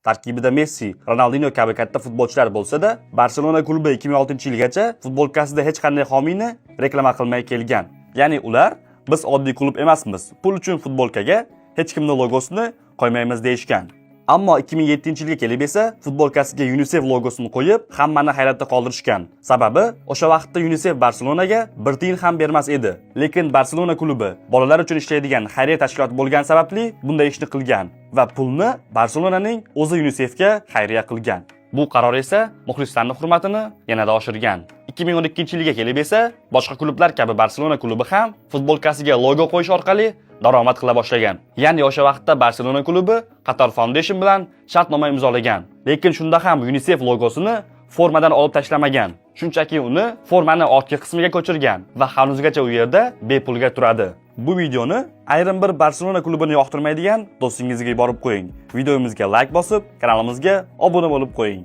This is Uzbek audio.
Tarkibida Messi, Ronaldinho kabi katta futbolchilar bo'lsa-da, Barselona klubi 2006-yilgacha futbolkasida hech qanday homiyni reklama qilmay kelgan. Ya'ni ular biz oddiy klub emasmiz, pul uchun futbolkaga hech kimning logosini qo'ymaymiz deyishgan. Ammo 2007-yilga kelib esa futbolkasiga UNICEF logosini qo'yib, hammani hayratda qoldirishgan. Sababi, o'sha vaqtda UNICEF Barselonaga bir tiyin ham bermas edi. Lekin Barselona klubi bolalar uchun ishlaydigan xayriya tashkiloti bo'lgani sababli bunday ishni qilgan va pulni Barselonaning o'zi UNICEFga xayriya qilgan. Bu qaror esa muxlislarning hurmatini yanada oshirgan. 2012-yilga kelib esa boshqa klublar kabi Barselona klubi ham futbolkasiga logo qo'yish orqali daromad qila boshlagan. Ya'ni o'sha vaqtda Barselona klubi Qatar Foundation bilan shartnoma imzolagan. Lekin shunda ham UNICEF logosini formadan olib tashlamagan. Shunchaki uni formani ortki qismiga ko'chirgan va hanuzgacha u yerda bepulga turadi. Bu videoni ayrim bir Barselona klubini yoqtirmaydigan do'stingizga yuborib qo'ying. Videomizga like bosib, kanalimizga obuna bo'lib qo'ying.